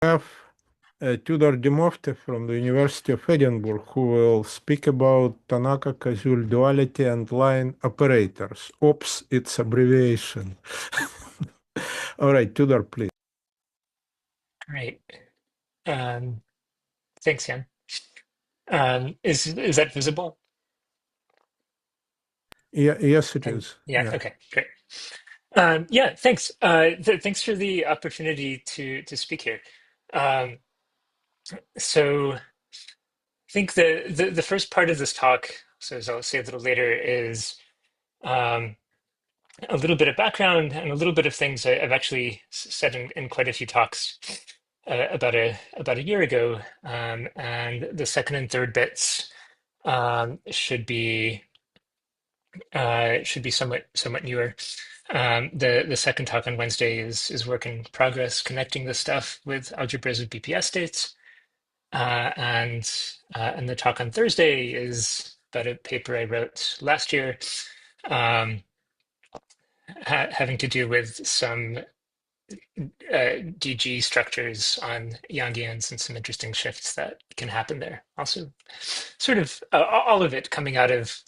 Have Tudor Dimofte from the University of Edinburgh, who will speak about Tannaka-Koszul duality and line operators. Oops, it's abbreviation. All right, Tudor, please. Great. Thanks, Jan. Is that visible? Yes, it And is. yeah, Yeah. okay, great. Yeah, thanks. Thanks for the opportunity to speak here. Um, so I think the first part of this talk, so as I'll say a little later, is um, a little bit of background and a little bit of things I've actually said in quite a few talks about a year ago. And the second and third bits should be somewhat newer. The second talk on Wednesday is work in progress, connecting this stuff with algebras of BPS states, and the talk on Thursday is about a paper I wrote last year, um, having to do with some DG structures on Yangians and some interesting shifts that can happen there. Also, sort of all of it coming out of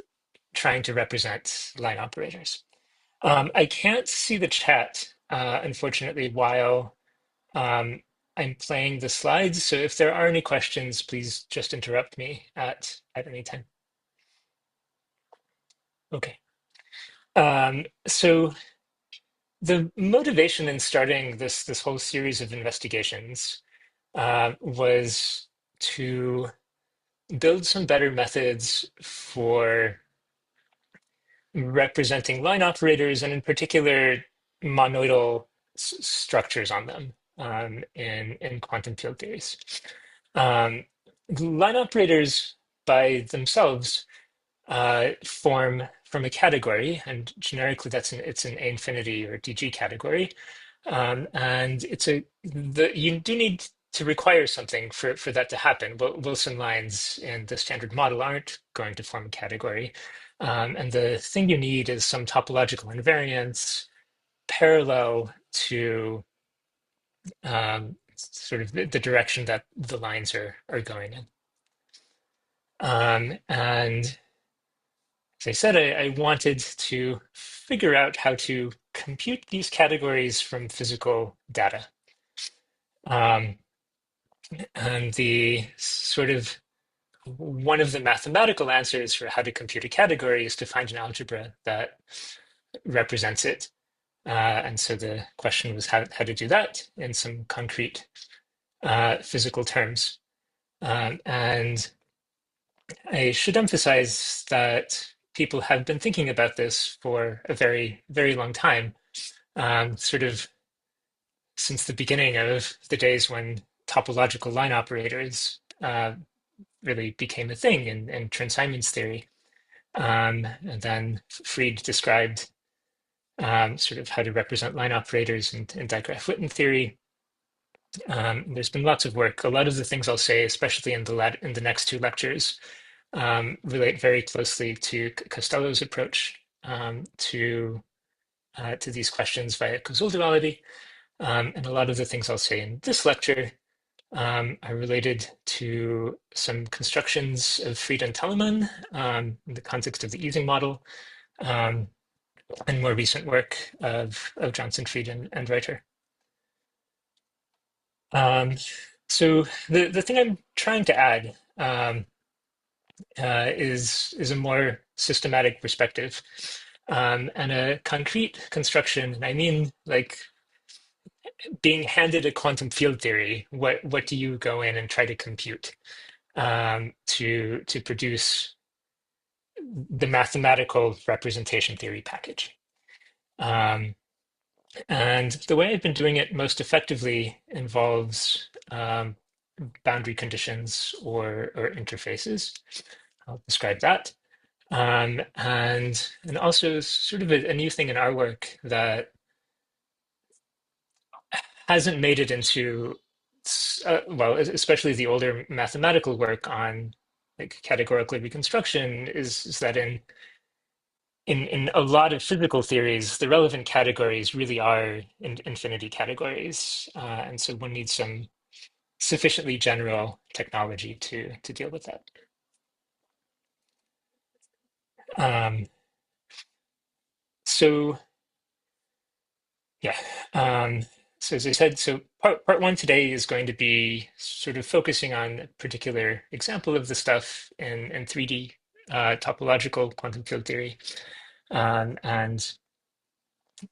trying to represent line operators. I can't see the chat, unfortunately, while I'm playing the slides. So if there are any questions, please just interrupt me at any time. Okay. So the motivation in starting this whole series of investigations was to build some better methods for representing line operators, and in particular, monoidal structures on them in quantum field theories. Um, Line operators by themselves form from a category, and generically it's an A infinity or DG category, and you do need to require something for that to happen. Wilson lines in the standard model aren't going to form a category. And the thing you need is some topological invariance parallel to sort of the direction that the lines are going in. And as I said, I wanted to figure out how to compute these categories from physical data. Um, and the sort of one of the mathematical answers for how to compute a category is to find an algebra that represents it. And so the question was how to do that in some concrete physical terms. And I should emphasize that people have been thinking about this for a very, very long time, sort of since the beginning of the days when topological line operators really became a thing in Chern-Simons theory. And then Fried described sort of how to represent line operators in digraph-Witten theory. There's been lots of work. A lot of the things I'll say, especially in the next two lectures, relate very closely to Costello's approach to these questions via Koszul duality. And a lot of the things I'll say in this lecture are related to some constructions of Fried and Telemann in the context of the Ising model, and more recent work of Johnson, Fried, and Reiter. So the thing I'm trying to add is a more systematic perspective and a concrete construction. And I mean, like being handed a quantum field theory, what do you go in and try to compute to produce the mathematical representation theory package? And the way I've been doing it most effectively involves boundary conditions or interfaces. I'll describe that. And also sort of a new thing in our work that hasn't made it into, well, especially the older mathematical work on like categorical reconstruction is that in a lot of physical theories, the relevant categories really are infinity categories. And so one needs some sufficiently general technology to deal with that. Um, so yeah, so as I said, so part one today is going to be sort of focusing on a particular example of the stuff in 3D topological quantum field theory, and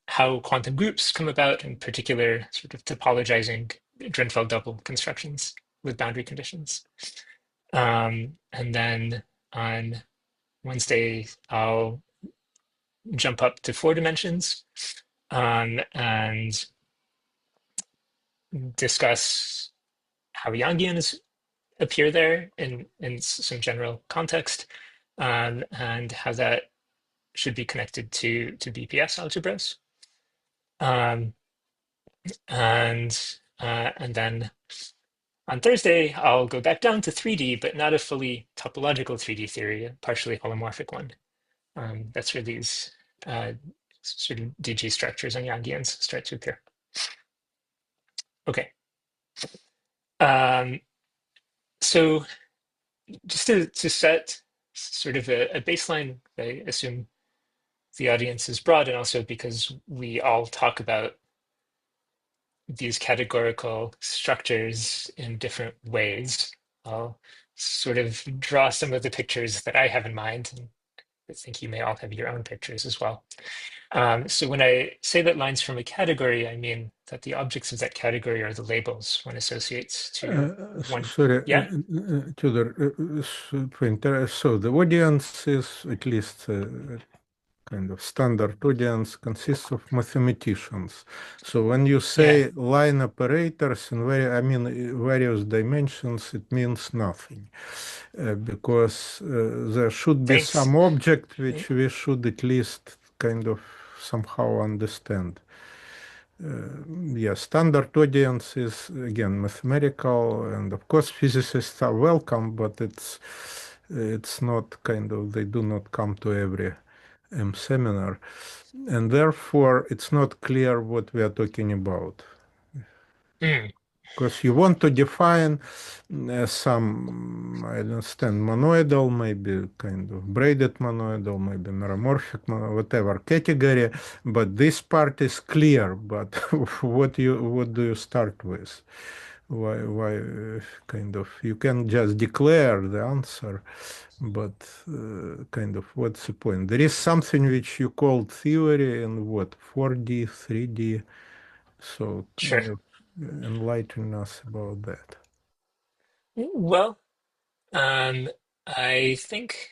how quantum groups come about, in particular, sort of topologizing Drinfeld double constructions with boundary conditions. And then on Wednesday, I'll jump up to 4 dimensions and discuss how Yangians appear there in some general context, and how that should be connected to BPS algebras. Um, and then on Thursday, I'll go back down to 3D, but not a fully topological 3D theory, a partially holomorphic one. That's where these sort of DG structures and Yangians start to appear. Okay. So just to set sort of a baseline, I assume the audience is broad, and also because we all talk about these categorical structures in different ways, I'll sort of draw some of the pictures that I have in mind, and I think you may all have your own pictures as well. So when I say that lines from a category, I mean that the objects of that category are the labels one associates to one. Sorry, Yeah, Tudor, so the audience is at least kind of standard audience consists of mathematicians. So when you yeah, say line operators in various dimensions, it means nothing, because there should be thanks. some object which we should at least kind of somehow understand. Yeah, standard audience is again mathematical, and of course physicists are welcome, but it's not kind of, they do not come to every seminar, and therefore it's not clear what we are talking about. Mm, Because you want to define some, I understand, monoidal, maybe kind of braided monoidal, maybe meromorphic, whatever category, but this part is clear. But what do you start with? Why kind of you can just declare the answer, but kind of what's the point? There is something which you call theory in what 4D, 3D, so sure. enlighten us about that. Well, I think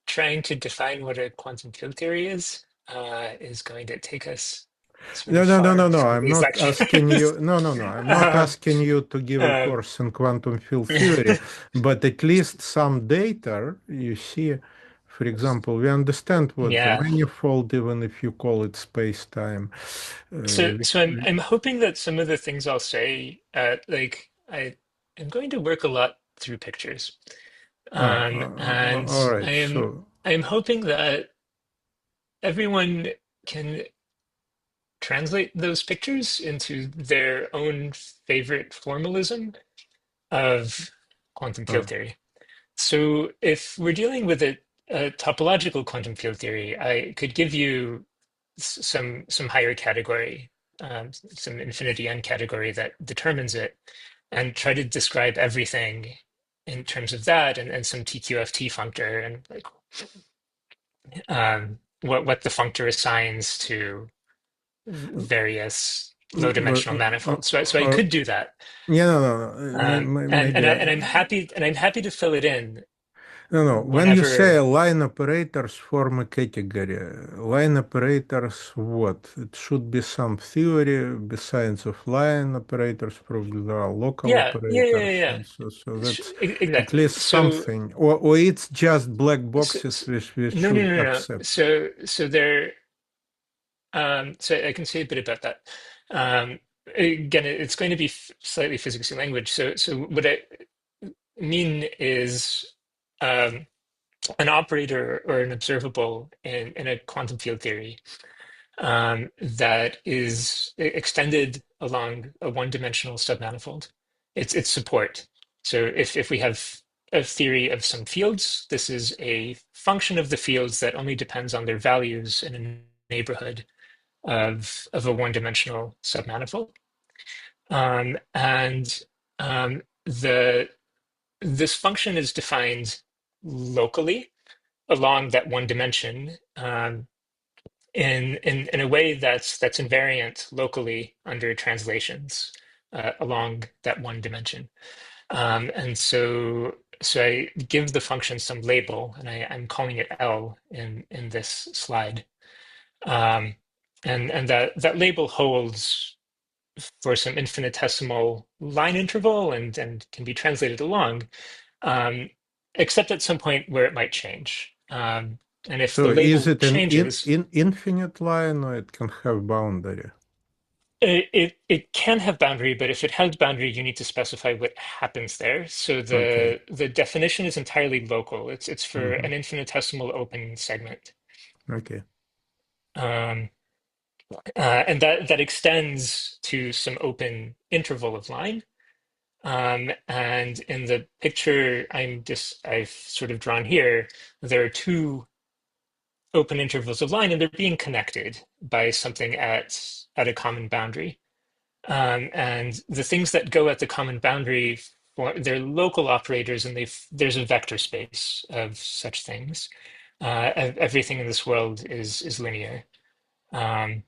trying to define what a quantum field theory is going to take us sort No, of no, no, far no, no. from I'm these not asking lectures. you. No, no, no. I'm not um, asking you to give a um, course in quantum field theory, but at least some data you see. For example, we understand what the yeah. manifold, even if you call it space-time. So, Uh, so I'm hoping that some of the things I'll say, like I'm going to work a lot through pictures, and all right. I'm hoping that everyone can translate those pictures into their own favorite formalism of quantum field Uh, theory. So if we're dealing with a topological quantum field theory, I could give you some higher category, some infinity n category that determines it, and try to describe everything in terms of that, and some TQFT functor, and like what the functor assigns to various low but, dimensional manifolds. So I could do that, yeah, no, no, no. and Maybe. I'm happy to fill it in No, no. When you say whenever. line operators form a category, line operators, what? It should be some theory besides of line operators, probably there are local operators, Yeah. and so that's at Exactly. least something. Or it's just black boxes So which we no, no, should no, no. accept. So there. So I can say a bit about that. Again, it's going to be slightly physicsy language. So what I mean is um, an operator or an observable in a quantum field theory that is extended along a one-dimensional submanifold. it's support. So if we have a theory of some fields, this is a function of the fields that only depends on their values in a neighborhood of a one-dimensional submanifold. And this function is defined locally along that one dimension in a way that's invariant locally under translations along that one dimension. And so I give the function some label, and I'm calling it L in this slide. And that label holds for some infinitesimal line interval and can be translated along, except at some point where it might change. And if the So is label it an changes, infinite line, or it can have boundary? it can have boundary, but if it has boundary, you need to specify what happens there. So Okay. the definition is entirely local. It's for Hmm. an infinitesimal open segment. Okay. Um, and that extends to some open interval of line. And in the picture I've sort of drawn here, there are two open intervals of line, and they're being connected by something at a common boundary. And the things that go at the common boundary, they're local operators, and there's a vector space of such things. Everything in this world is linear. Um,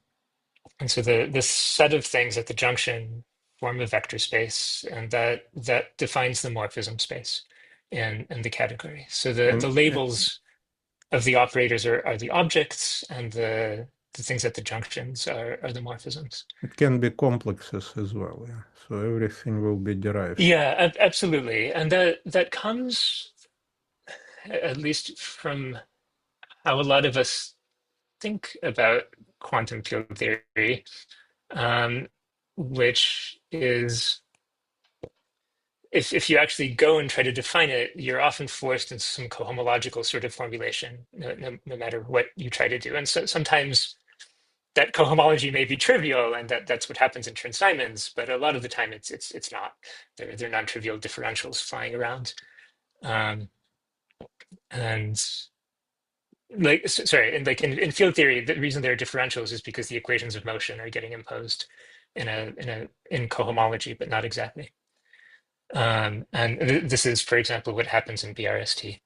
and so the set of things at the junction form a vector space, and that defines the morphism space in the category. So the And labels of the operators are the objects, and the things at the junctions are the morphisms. it can be complexes as well. Yeah. So everything will be derived. Yeah, absolutely. And that comes at least from how a lot of us think about quantum field theory, um, which is if you actually go and try to define it, you're often forced into some cohomological sort of formulation, no matter what you try to do. And so sometimes that cohomology may be trivial, and that's what happens in Chern-Simons, but a lot of the time it's not. They're non-trivial differentials flying around. Um, and sorry, and like in field theory, the reason there are differentials is because the equations of motion are getting imposed in cohomology, but not exactly. And this is, for example, what happens in BRST.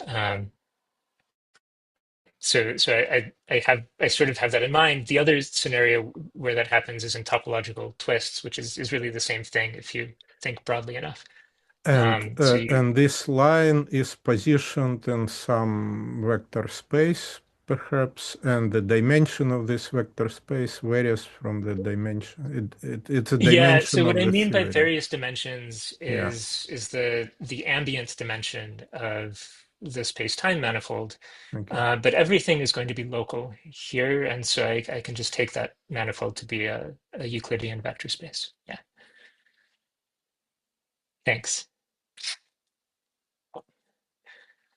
Um, I sort of have that in mind. The other scenario where that happens is in topological twists, which is really the same thing if you think broadly enough. So And this line is positioned in some vector space, perhaps, and the dimension of this vector space varies from the dimension. It's a yeah, dimension so what of I the mean by theory. various dimensions Yeah. is the ambient dimension of the space-time manifold. Okay. But everything is going to be local here, and so I can just take that manifold to be a Euclidean vector space. Yeah, thanks.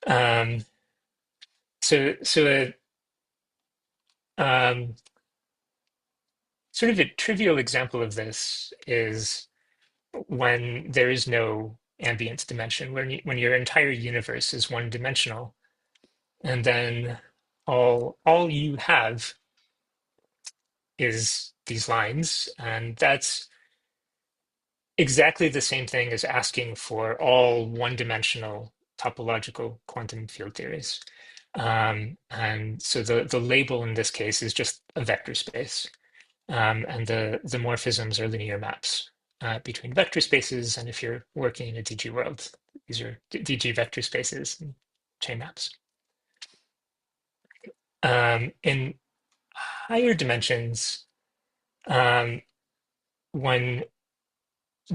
Um, so sort of a trivial example of this is when there is no ambient dimension, when your entire universe is one dimensional, and then all you have is these lines, and that's exactly the same thing as asking for all one-dimensional topological quantum field theories. And so the label in this case is just a vector space. And the morphisms are linear maps between vector spaces. And if you're working in a DG world, these are DG vector spaces and chain maps. In higher dimensions, one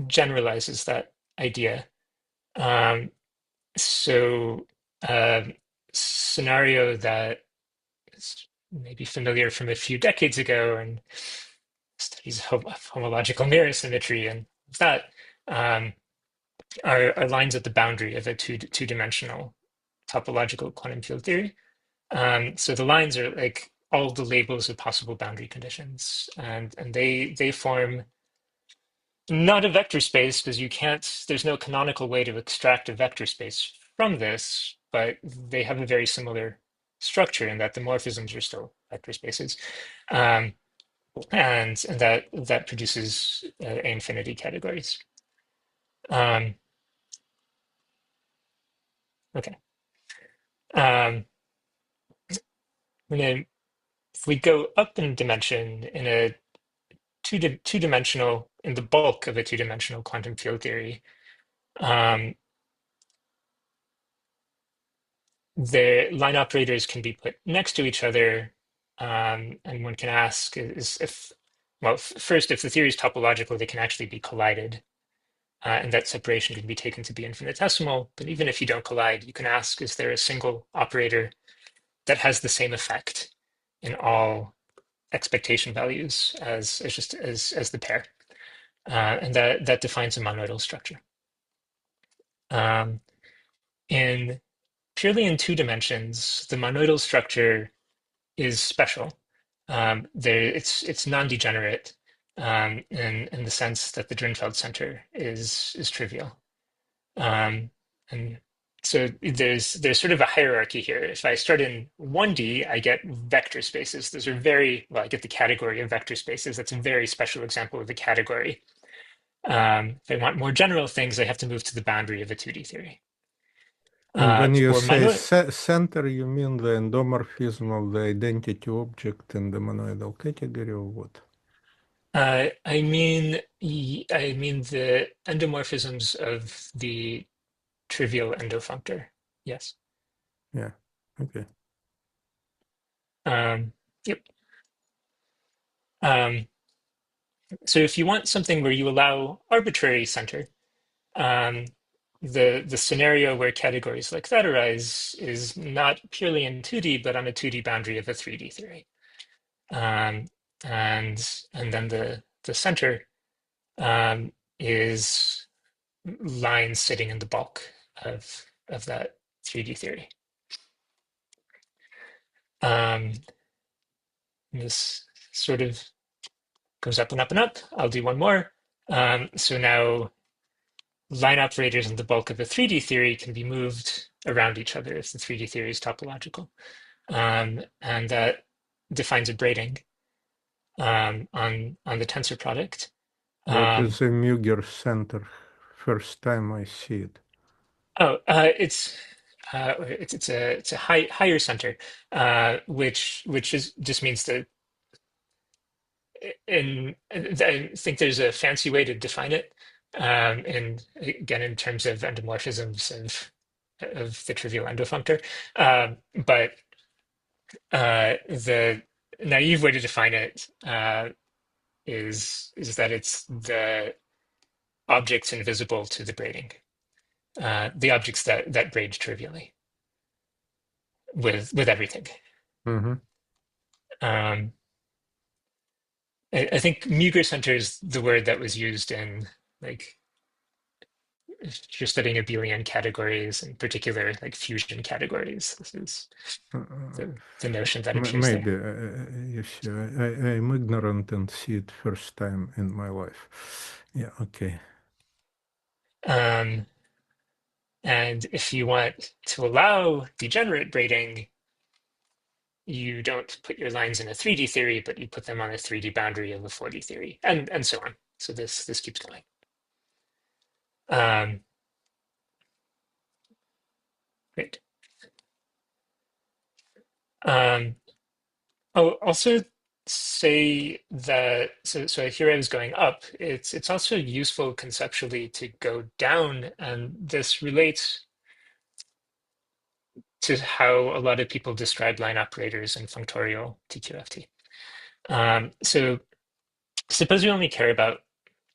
generalizes that idea. Um, so, scenario that is maybe familiar from a few decades ago and studies of homological mirror symmetry and that um, are lines at the boundary of a two-dimensional topological quantum field theory. So the lines are like all the labels of possible boundary conditions, and they form Not a vector space, because you can't, there's no canonical way to extract a vector space from this, but they have a very similar structure in that the morphisms are still vector spaces. Um, and that produces A infinity categories. Okay. Um, if we go up in dimension in a two-dimensional, in the bulk of a two-dimensional quantum field theory, um, the line operators can be put next to each other, and one can ask is if, well, first, if the theory is topological, they can actually be collided, and that separation can be taken to be infinitesimal. But even if you don't collide, you can ask, is there a single operator that has the same effect in all expectation values as the pair? And that defines a monoidal structure. In purely in two dimensions, the monoidal structure is special. It's non-degenerate in the sense that the Drinfeld center is trivial. And so there's sort of a hierarchy here. If I start in 1D, I get vector spaces. Those are very, well, I get the category of vector spaces. That's a very special example of a category. If I want more general things, I have to move to the boundary of a 2D theory. And when you For say center, you mean the endomorphism of the identity object in the monoidal category, or what? I mean the endomorphisms of the trivial endofunctor. Yes. Yeah. Okay. Yep. So if you want something where you allow arbitrary center, the scenario where categories like that arise is not purely in 2D, but on a 2D boundary of a 3D theory. And then the center is lines sitting in the bulk of that 3D theory. This sort of goes up and up and up. I'll do one more. So now line operators in the bulk of a 3D theory can be moved around each other if the 3D theory is topological. And that defines a braiding on the tensor product. What is a Muger center? First time I see it. Oh, it's a higher center, which just means that I think there's a fancy way to define it, and again in terms of endomorphisms of the trivial endofunctor, but the naive way to define it is that it's the objects invisible to the braiding, the objects that braid trivially with everything. Mm-hmm. I think Muger center is the word that was used in, like, if you're studying abelian categories, in particular like fusion categories. This is the notion that appears Maybe there. yes, I'm ignorant and see it first time in my life. Yeah, okay. And if you want to allow degenerate braiding, you don't put your lines in a 3D theory, but you put them on a 3D boundary of a 4D theory, and so on. So this keeps going. Great. Oh, also say that, so here I was going up. It's also useful conceptually to go down, and this relates to how a lot of people describe line operators in functorial TQFT. So suppose you only care about,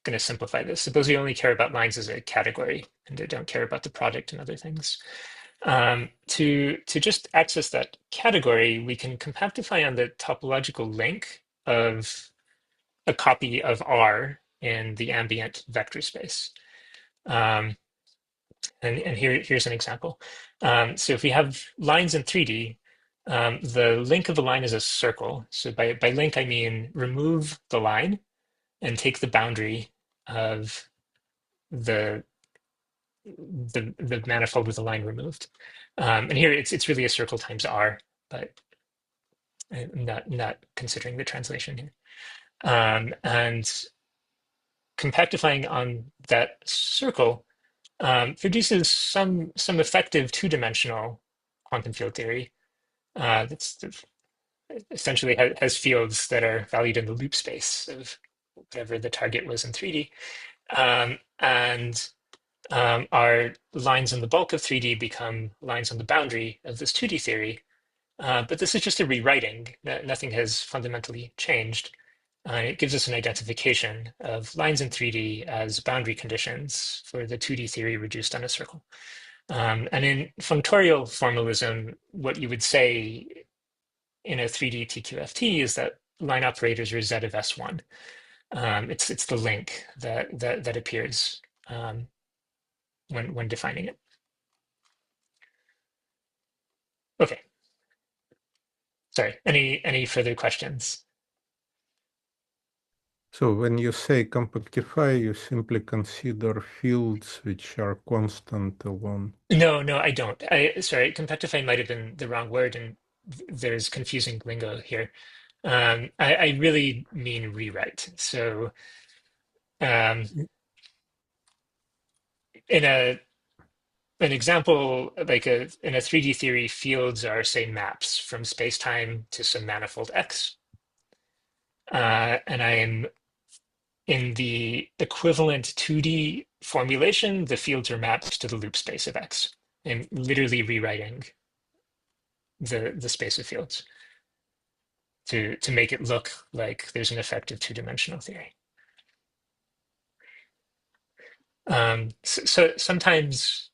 going to simplify this. Suppose you only care about lines as a category and they don't care about the product and other things. To just access that category, we can compactify on the topological link of a copy of R in the ambient vector space. And here's an example. So if we have lines in 3D, the link of the line is a circle. So by link, I mean remove the line and take the boundary of the manifold with the line removed. And here it's really a circle times R, but I'm not considering the translation here. And compactifying on that circle produces some effective two-dimensional quantum field theory that's essentially has fields that are valued in the loop space of whatever the target was in 3D. And our lines in the bulk of 3D become lines on the boundary of this 2D theory. But this is just a rewriting. Nothing has fundamentally changed. It gives us an identification of lines in 3D as boundary conditions for the 2D theory reduced on a circle. And in functorial formalism, what you would say in a 3D TQFT is that line operators are Z of S1. It's the link that appears when defining it. Okay. Sorry. Any further questions? So when you say compactify, you simply consider fields which are constant alone. No, I don't. Sorry, compactify might have been the wrong word, and there's confusing lingo here. I really mean rewrite. So in an example, like in a 3D theory, fields are, say, maps from space-time to some manifold X. And I am in the equivalent 2D formulation, the fields are mapped to the loop space of X. I'm literally rewriting the space of fields to make it look like there's an effective two-dimensional theory. So sometimes,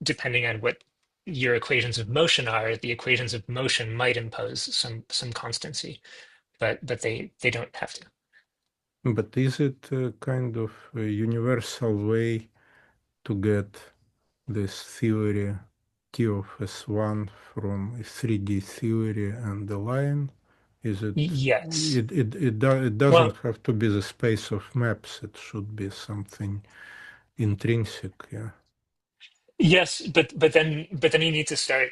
depending on what your equations of motion are, the equations of motion might impose some constancy, but they don't have to. But is it a kind of a universal way to get this theory T of S1 from a 3D theory and the line? Is it? Yes. It doesn't Well, have to be the space of maps. It should be something intrinsic. Yeah. yes, but then you need to start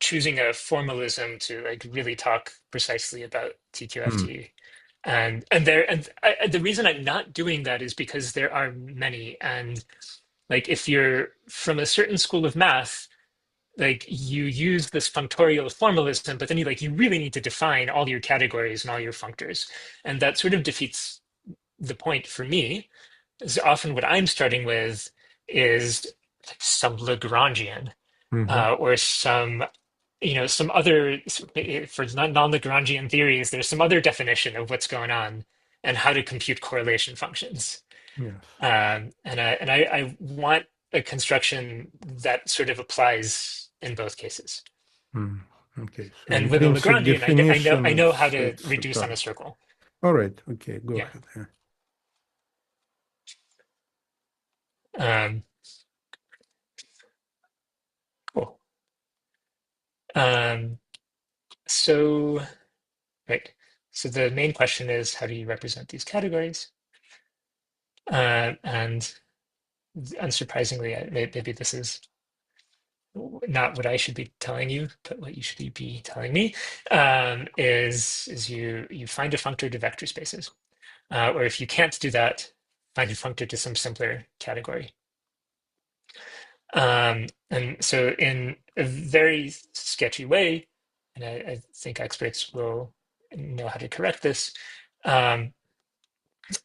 choosing a formalism to like really talk precisely about TQFT. The reason I'm not doing that is because there are many, and like if you're from a certain school of math, like you use this functorial formalism, but then you really need to define all your categories and all your functors, and that sort of defeats the point for me. Is often what I'm starting with is like some Lagrangian or some other, for non-Lagrangian theories, there's some other definition of what's going on and how to compute correlation functions. Yes. And I want a construction that sort of applies in both cases. Okay. So And with a intrinsic Lagrangian, I know how definitions, to it's reduce on a tough. circle. All right. Okay. Go Yeah. ahead. Yeah. Cool. Um, so, right. So the main question is, how do you represent these categories? And unsurprisingly, maybe this is not what I should be telling you, but what you should be telling me, is you find a functor to vector spaces. Or if you can't do that, find a functor to some simpler category. And so in a very sketchy way, and I think experts will know how to correct this, given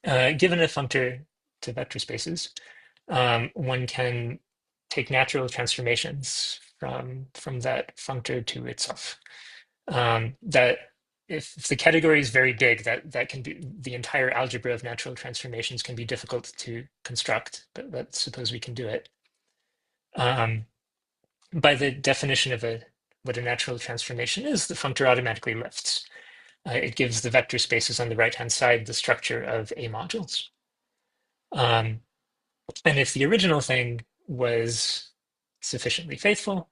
a functor to vector spaces, one can take natural transformations from that functor to itself. That if the category is very big, that can be the entire algebra of natural transformations can be difficult to construct, but let's suppose we can do it. By the definition of what a natural transformation is, the functor automatically lifts. It gives the vector spaces on the right-hand side the structure of A modules. And if the original thing was sufficiently faithful,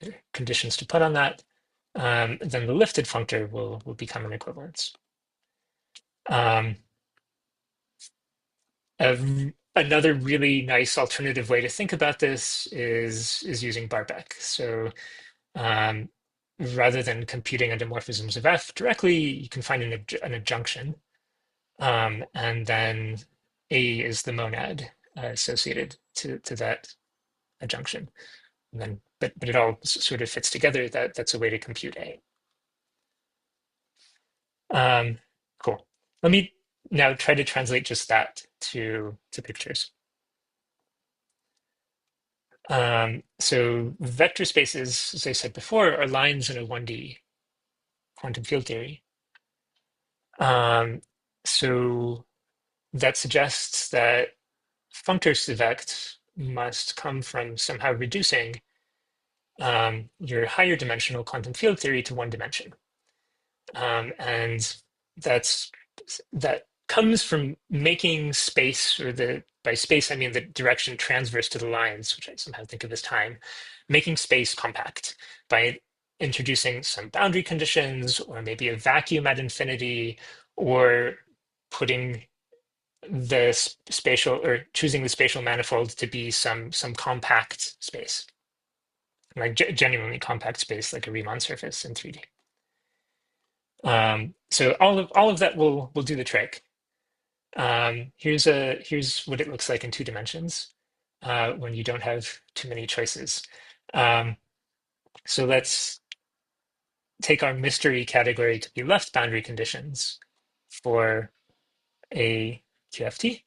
there are conditions to put on that, then the lifted functor will become an equivalence. Um, Another really nice alternative way to think about this is using Barbeck. So um, rather than computing endomorphisms of F directly, you can find an adjunction, and then A is the monad associated to that adjunction. And then, but it all sort of fits together. That's a way to compute A. Cool. Let me now try to translate just that to pictures. So vector spaces, as I said before, are lines in a 1D quantum field theory. So that suggests that functors must come from somehow reducing your higher dimensional quantum field theory to one dimension. And that comes from making space, or by space I mean the direction transverse to the lines, which I somehow think of as time, making space compact by introducing some boundary conditions, or maybe a vacuum at infinity, or putting the spatial, or choosing the spatial manifold to be some compact space, like genuinely compact space, like a Riemann surface in 3D. So all of that will do the trick. Here's what it looks like in 2 dimensions when you don't have too many choices. So let's take our mystery category to be left boundary conditions for a QFT,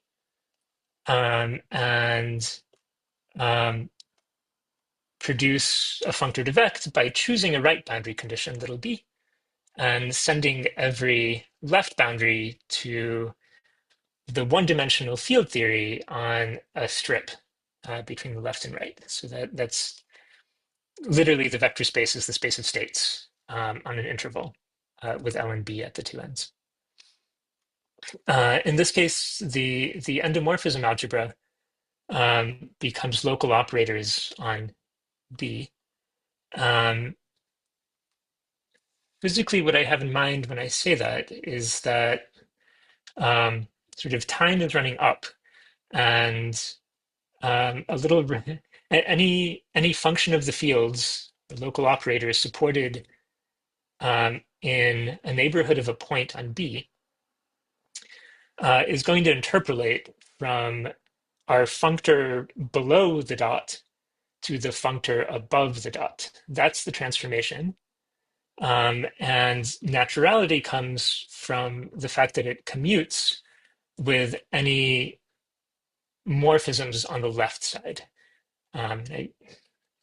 and produce a functor direct by choosing a right boundary condition, little b, and sending every left boundary to the one-dimensional field theory on a strip between the left and right. So that's literally the vector space is the space of states on an interval with L and B at the 2 ends. In this case, the endomorphism algebra becomes local operators on B. Physically, what I have in mind when I say that is that sort of time is running up, and a little any function of the fields, the local operator is supported in a neighborhood of a point on B, is going to interpolate from our functor below the dot to the functor above the dot. That's the transformation. And naturality comes from the fact that it commutes with any morphisms on the left side. I'm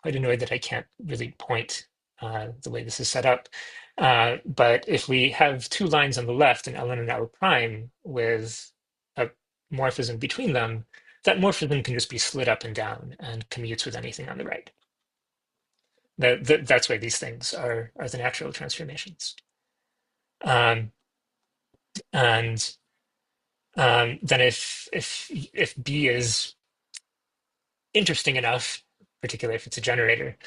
quite annoyed that I can't really point the way this is set up. But if we have 2 lines on the left, an ln and L prime, with a morphism between them, that morphism can just be slid up and down and commutes with anything on the right. That's why these things are the natural transformations. And then if B is interesting enough, particularly if it's a generator,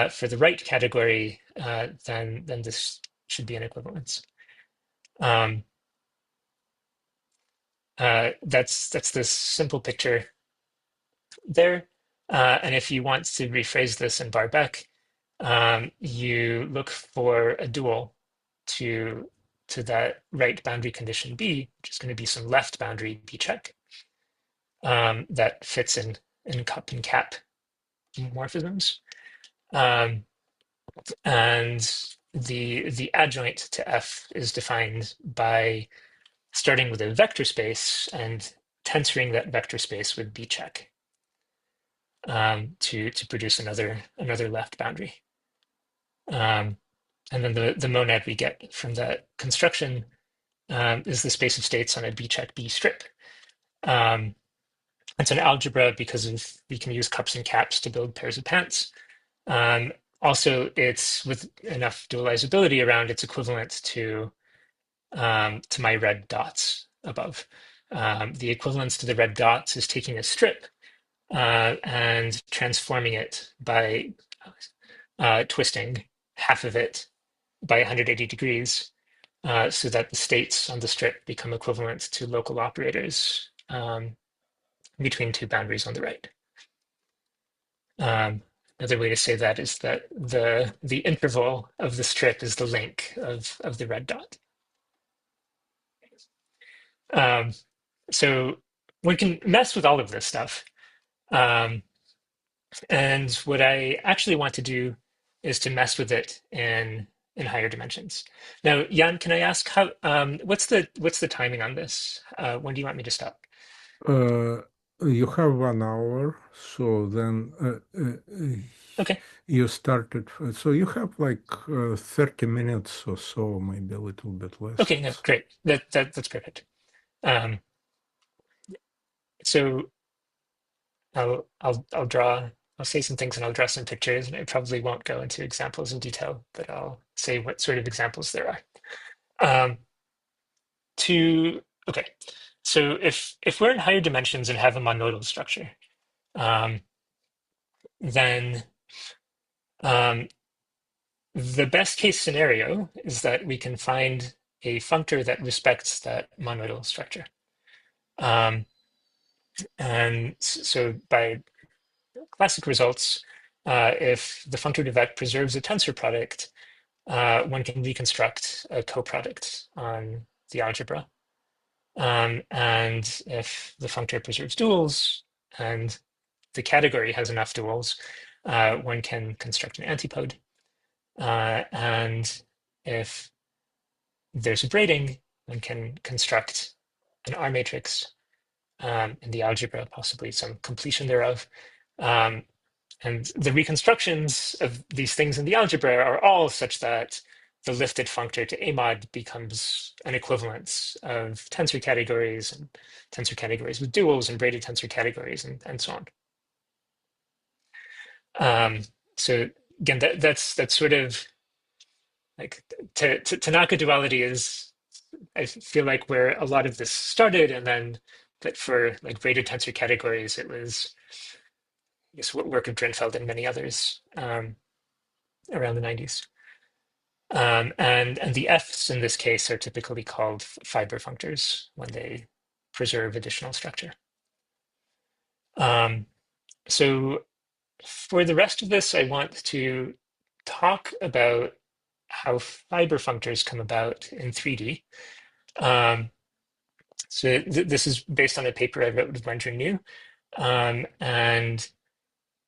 for the right category, then this should be an equivalence. That's this simple picture there. And if you want to rephrase this in Barbeck, you look for a dual to that right boundary condition B, which is going to be some left boundary B check that fits in cup and cap morphisms. And the adjoint to F is defined by starting with a vector space and tensoring that vector space with B check to produce another left boundary. And then the monad we get from that construction is the space of states on a B check B strip. It's an algebra because we can use cups and caps to build pairs of pants. Also, it's with enough dualizability around, it's equivalent to my red dots above. The equivalence to the red dots is taking a strip and transforming it by twisting half of it by 180 degrees so that the states on the strip become equivalent to local operators between two boundaries on the right. Another way to say that is that the interval of the strip is the length of the red dot. So one can mess with all of this stuff. And what I actually want to do is to mess with it in higher dimensions. Now, Jan, can I ask how what's the timing on this? When do you want me to stop? You have 1 hour, so then Okay. you started. So you have like 30 minutes or so, maybe a little bit less. Okay, no, great. That's perfect. Um, so I'll draw. I'll say some things and I'll draw some pictures, and I probably won't go into examples in detail, but I'll say what sort of examples there are. Um, okay, so if we're in higher dimensions and have a monoidal structure, um, then the best case scenario is that we can find a functor that respects that monoidal structure. And so by classic results, if the functor Dirac preserves a tensor product, one can reconstruct a coproduct on the algebra. And if the functor preserves duals and the category has enough duals, one can construct an antipode. And if there's a braiding, one can construct an R matrix in the algebra, possibly some completion thereof. And the reconstructions of these things in the algebra are all such that the lifted functor to A mod becomes an equivalence of tensor categories and tensor categories with duals and braided tensor categories and so on. So again, that's sort of like Tannaka duality is, I feel like, where a lot of this started, and then that for like braided tensor categories, it was, I guess, work of Drinfeld and many others around the 90s. And the Fs in this case are typically called fiber functors when they preserve additional structure. So for the rest of this, I want to talk about how fiber functors come about in 3D. So this is based on a paper I wrote with Wenjun New, and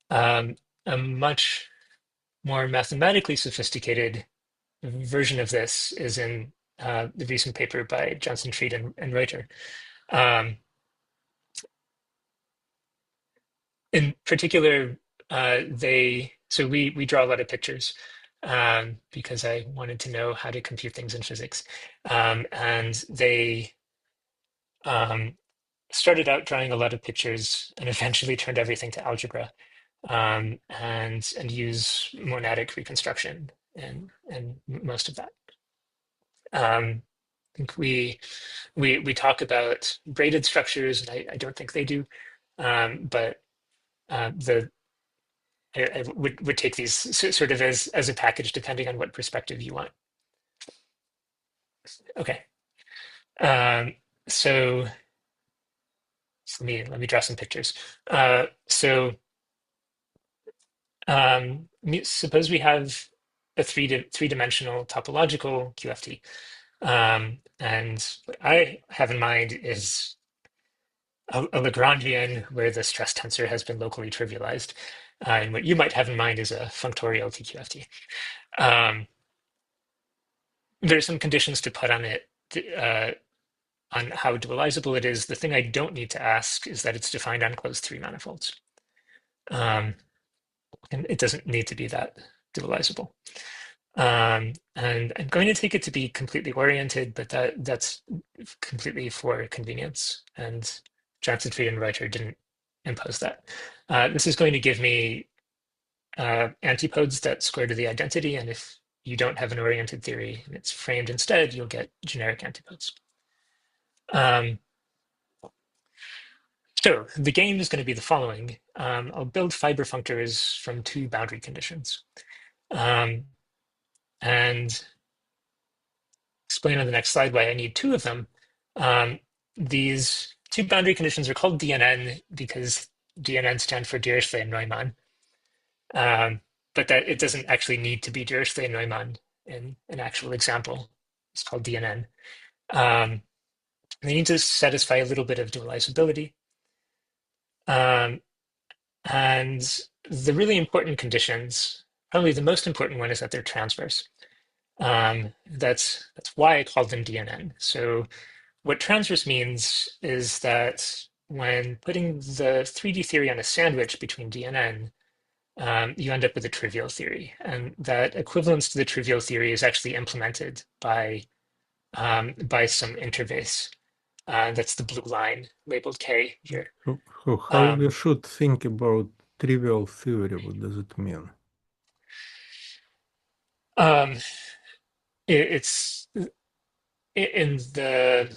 a much more mathematically sophisticated version of this is in the recent paper by Johnson, Fried, and Reuter. In particular, we draw a lot of pictures because I wanted to know how to compute things in physics, and they started out drawing a lot of pictures and eventually turned everything to algebra and use monadic reconstruction and most of that. I think we talk about braided structures, and I don't think they do, but I would take these sort of as a package depending on what perspective you want. Okay, so let me draw some pictures. Suppose we have a three-dimensional topological QFT. And what I have in mind is a Lagrangian where the stress tensor has been locally trivialized. And what you might have in mind is a functorial TQFT. There are some conditions to put on it on how dualizable it is. The thing I don't need to ask is that it's defined on closed three manifolds. And it doesn't need to be that dualizable. And I'm going to take it to be completely oriented, but that's completely for convenience. And Johnson, Fried, and Reuter didn't impose that. This is going to give me antipodes that square to the identity, and if you don't have an oriented theory and it's framed instead, you'll get generic antipodes. So the game is going to be the following. I'll build fiber functors from two boundary conditions. And explain on the next slide why I need two of them. These two boundary conditions are called DNN because DNN stand for Dirichlet-Neumann, but that it doesn't actually need to be Dirichlet-Neumann in an actual example. It's called DNN. They need to satisfy a little bit of dualizability. And the really important conditions, probably the most important one is that they're transverse. That's why I called them DNN. So what transverse means is that when putting the 3D theory on a sandwich between DNN, you end up with a trivial theory. And that equivalence to the trivial theory is actually implemented by some interface. That's the blue line labeled K here. So how we should think about trivial theory? What does it mean? It's in the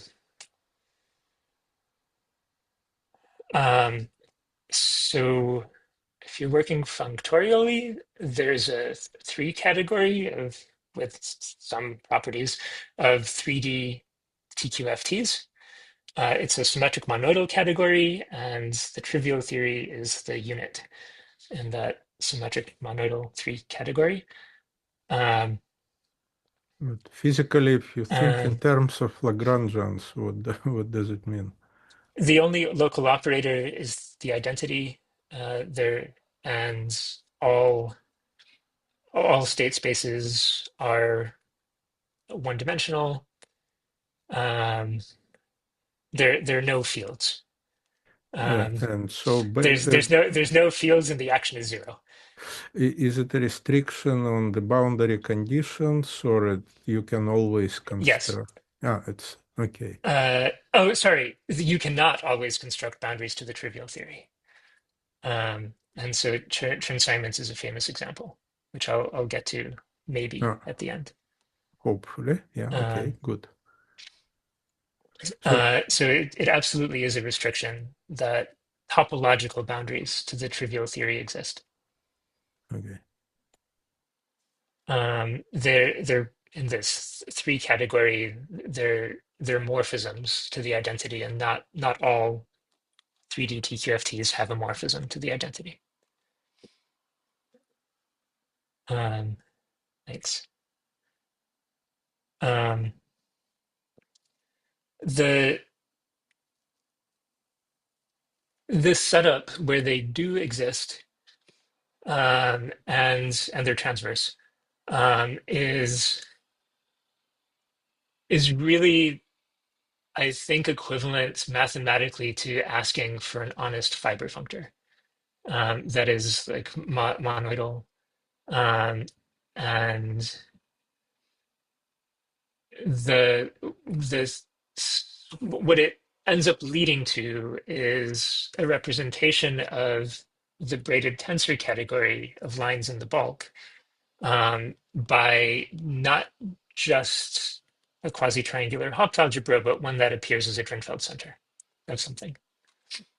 so if you're working functorially, there's a three category with some properties of 3D TQFTs. It's a symmetric monodal category, and the trivial theory is the unit in that symmetric monodal 3 category. But physically, if you think in terms of Lagrangians, what does it mean? The only local operator is the identity there, and all state spaces are one-dimensional. There are no fields. And so there's no fields, and the action is zero. Is it a restriction on the boundary conditions, or you can always construct? Yes. It's okay. Oh, sorry. You cannot always construct boundaries to the trivial theory. And so Chern-Simons is a famous example, which I'll get to maybe at the end. Hopefully. Yeah, okay, good. So it absolutely is a restriction that topological boundaries to the trivial theory exist. Okay. They're in this 3 category. They're morphisms to the identity, and not all 3D TQFTs have a morphism to the identity. Thanks. This setup where they do exist and they're transverse is really, I think, equivalent mathematically to asking for an honest fiber functor that is like monoidal and what it ends up leading to is a representation of the braided tensor category of lines in the bulk by not just a quasi-triangular Hopf algebra, but one that appears as a Drinfeld center of something.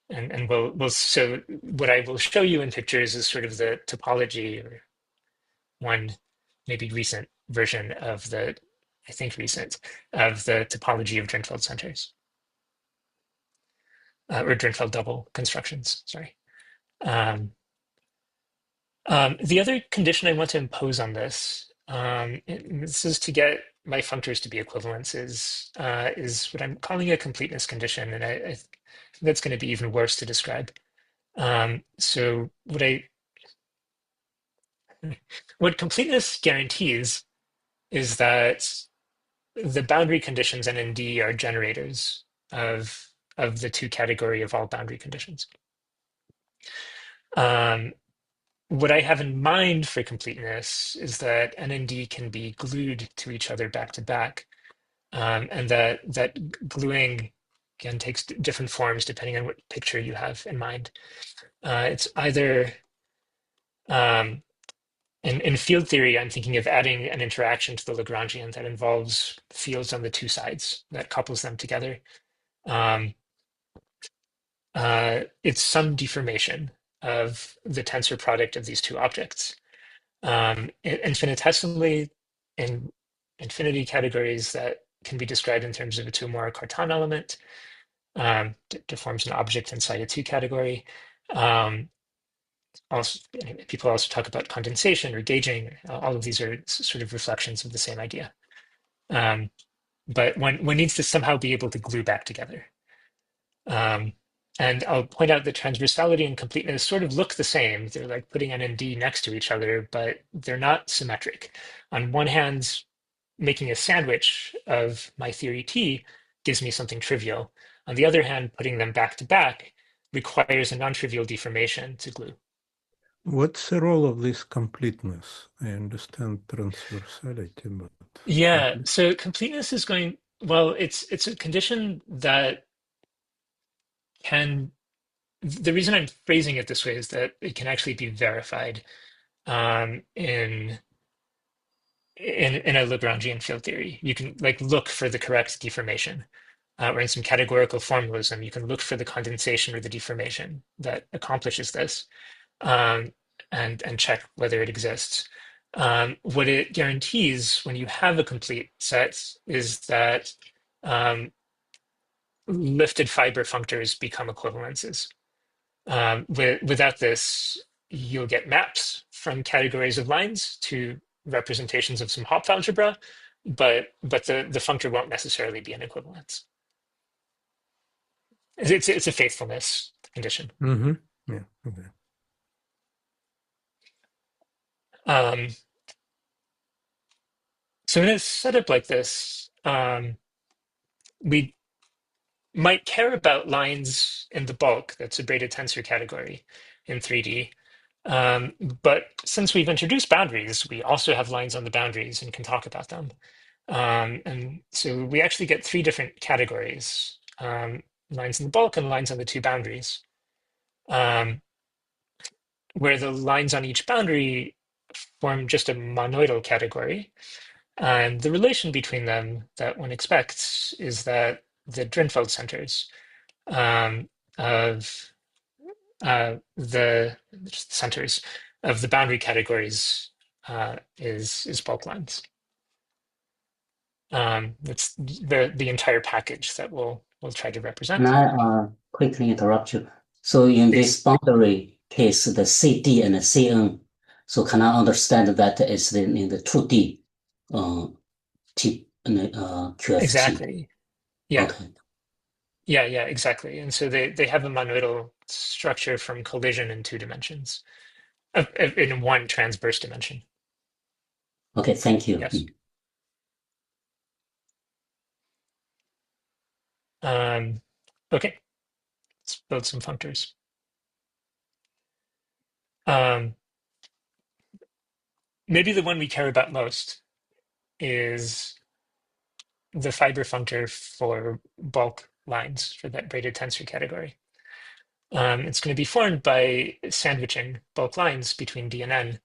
And so what I will show you in pictures is sort of the topology, or one maybe recent version of the, I think recent, of the topology of Drinfeld centers. Or Drinfeld double constructions, sorry. The other condition I want to impose on this, this is to get my functors to be equivalents, is what I'm calling a completeness condition, and I think that's going to be even worse to describe. So what completeness guarantees is that the boundary conditions N and D are generators of the 2 category of all boundary conditions. What I have in mind for completeness is that N and D can be glued to each other back to back, and that gluing again takes different forms depending on what picture you have in mind. It's either in field theory, I'm thinking of adding an interaction to the Lagrangian that involves fields on the 2 sides that couples them together. It's some deformation of the tensor product of these 2 objects. Infinitesimally in infinity categories, that can be described in terms of a two-more Cartan element, deforms an object inside a two category. Also, people also talk about condensation or gauging. All of these are sort of reflections of the same idea. But one needs to somehow be able to glue back together. And I'll point out that transversality and completeness sort of look the same. They're like putting N and D next to each other, but they're not symmetric. On one hand, making a sandwich of my theory T gives me something trivial. On the other hand, putting them back to back requires a non-trivial deformation to glue. What's the role of this completeness? I understand transversality, but Yeah, so completeness is going, well, it's a condition that can, the reason I'm phrasing it this way is that it can actually be verified in a Lagrangian field theory. You can like look for the correct deformation. Or in some categorical formalism, you can look for the condensation or the deformation that accomplishes this, and check whether it exists. What it guarantees when you have a complete set is that lifted fiber functors become equivalences. Without this, you'll get maps from categories of lines to representations of some Hopf algebra, but the functor won't necessarily be an equivalence. It's a faithfulness condition. Yeah, okay. So in a setup like this, we might care about lines in the bulk, that's a braided tensor category in 3D. But since we've introduced boundaries, we also have lines on the boundaries and can talk about them. And so we actually get three different categories, lines in the bulk and lines on the two boundaries, where the lines on each boundary form just a monoidal category. And the relation between them that one expects is that the Drinfeld centers of the centers of the boundary categories is bulk lines. It's the entire package that we'll try to represent. Can I quickly interrupt you? So in Please. this boundary case, the CD and the CN, so can I understand that it's in the 2D QFT? Exactly. Yeah. Okay. Yeah, exactly. And so they have a monoidal structure from collision in two dimensions, in one transverse dimension. Okay, thank you. Yes. Okay, let's build some functors. Maybe the one we care about most is the fiber functor for bulk lines for that braided tensor category. It's going to be formed by sandwiching bulk lines between D and N,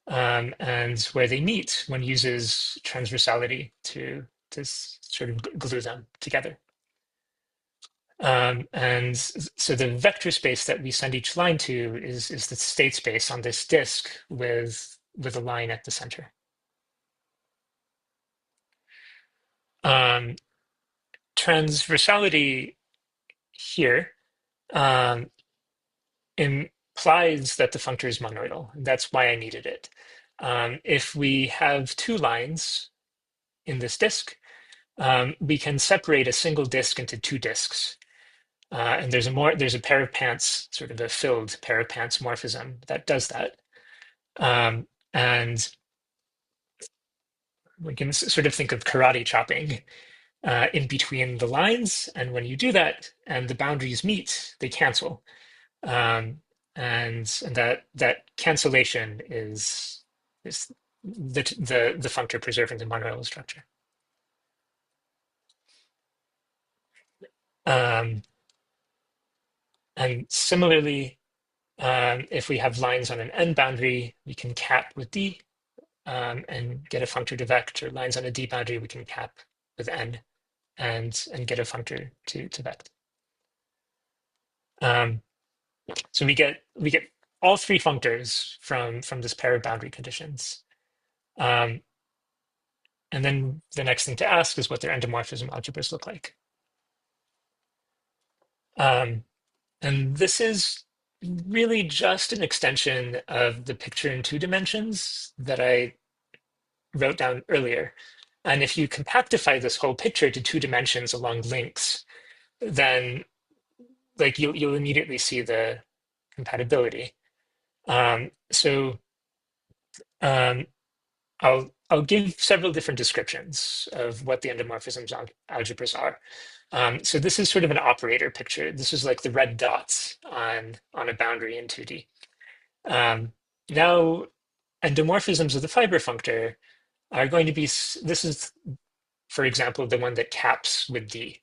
and where they meet, one uses transversality to sort of glue them together. And so the vector space that we send each line to is the state space on this disk with a line at the center. Transversality here implies that the functor is monoidal, and that's why I needed it. If we have two lines in this disk, we can separate a single disk into two disks. And there's a pair of pants, sort of a filled pair of pants morphism that does that. And we can sort of think of karate chopping in between the lines. And when you do that and the boundaries meet, they cancel. And that cancellation is the functor preserving the monoidal structure. And similarly, if we have lines on an n boundary, we can cap with D and get a functor to vect, or lines on a D boundary, we can cap with n and get a functor to vect. So we get all three functors from this pair of boundary conditions. And then the next thing to ask is what their endomorphism algebras look like. And this is really just an extension of the picture in 2 dimensions that I wrote down earlier. And if you compactify this whole picture to 2 dimensions along links, then like you'll immediately see the compatibility. So I'll give several different descriptions of what the endomorphisms algebras are. So this is sort of an operator picture. This is like the red dots on a boundary in 2D. Now, endomorphisms of the fiber functor are going to be, this is, for example, the one that caps with D.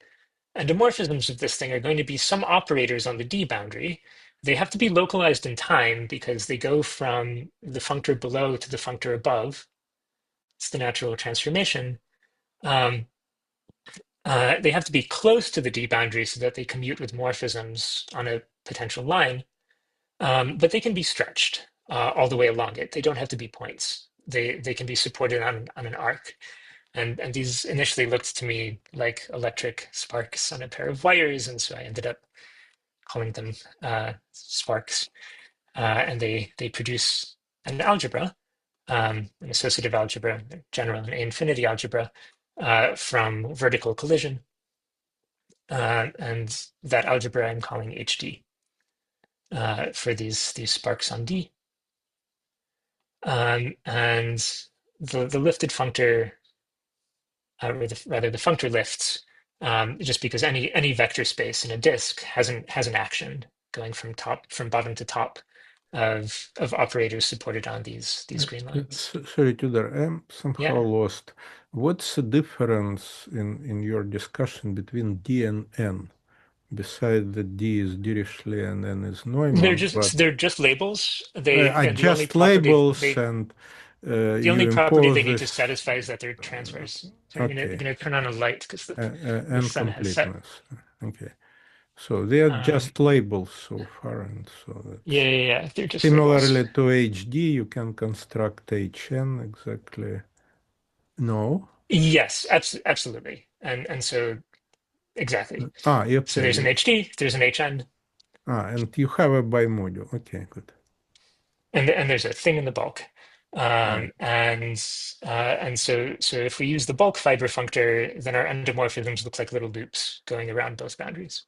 Endomorphisms of this thing are going to be some operators on the D boundary. They have to be localized in time because they go from the functor below to the functor above. It's the natural transformation. They have to be close to the D boundary so that they commute with morphisms on a potential line, but they can be stretched all the way along it. They don't have to be points. They can be supported on an arc. And these initially looked to me like electric sparks on a pair of wires, and so I ended up calling them sparks. And they produce an algebra, an associative algebra, general and A-infinity algebra from vertical collision. And that algebra I'm calling HD for these sparks on D. And the lifted functor, rather the functor lifts, just because any vector space in a disk has an action going from bottom to top of operators supported on these green lines. Sorry, Tudor, I'm somehow lost. What's the difference in your discussion between D and N? Besides that D is Dirichlet and N is Neumann. They're just labels. They are just labels, and the only property they need to satisfy is that they're transverse. So I'm gonna turn on a light because the sun has set. Okay, so they are just labels so far, and so that's yeah. They're just similarly labels. to HD. You can construct HN exactly. No. Yes, absolutely, and so exactly. Okay. So there's an HD, there's an HN. And you have a bimodule. Okay, good. And there's a thing in the bulk. And so if we use the bulk fiber functor, then our endomorphisms look like little loops going around both boundaries.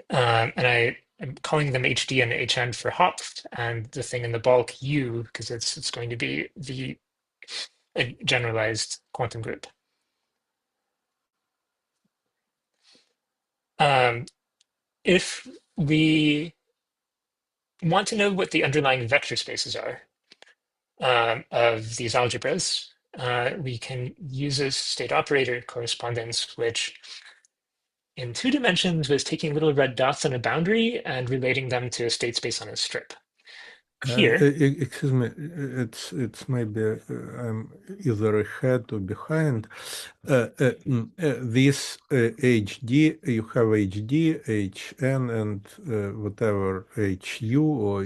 And I'm calling them HD and HN for Hopf, and the thing in the bulk U, because it's going to be a generalized quantum group. If we want to know what the underlying vector spaces are of these algebras, we can use a state operator correspondence, which in 2 dimensions was taking little red dots on a boundary and relating them to a state space on a strip. Here, excuse me, it's maybe I'm either ahead or behind. This HD, you have HD, HN, and whatever HU or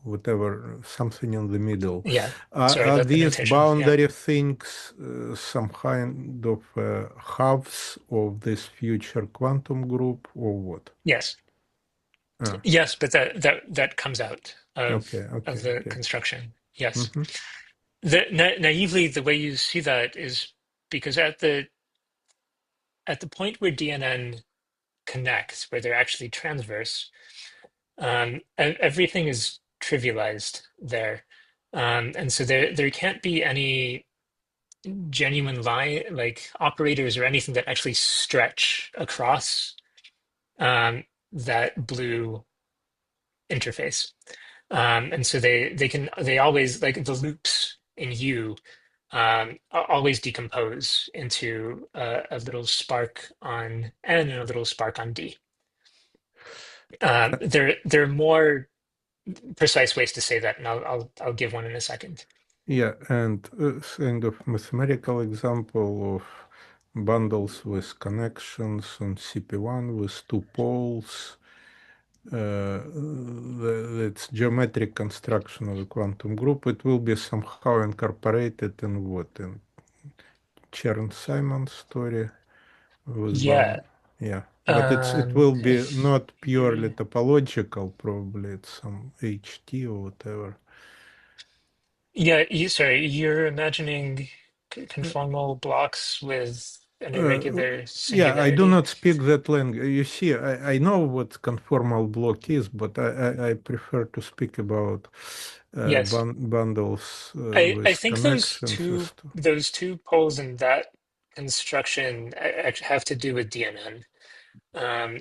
whatever, something in the middle. Yeah. Are these boundary things some kind of halves of this future quantum group or what? Yes. Yes, but that comes out of the construction. Yes. Naively, the way you see that is because at the point where DNN connects, where they're actually transverse, everything is trivialized there, and so there can't be any genuine line like operators or anything that actually stretch across that blue interface. And so they always, like the loops in U, always decompose into a little spark on N and a little spark on D. There are more precise ways to say that, and I'll give one in a second. Yeah, and kind of mathematical example of bundles with connections on CP1 with 2 poles. The it's geometric construction of a quantum group. It will be somehow incorporated in what? In Chern-Simons story with Yeah. yeah. But it will be not purely Yeah. topological, probably it's some HT or whatever. Yeah, sorry, you're imagining conformal blocks with an irregular Yeah, I do singularity. not speak that language. You see, I know what conformal block is, but I prefer to speak about Yes. bundles I with think connections. those two poles in that construction have to do with DNN.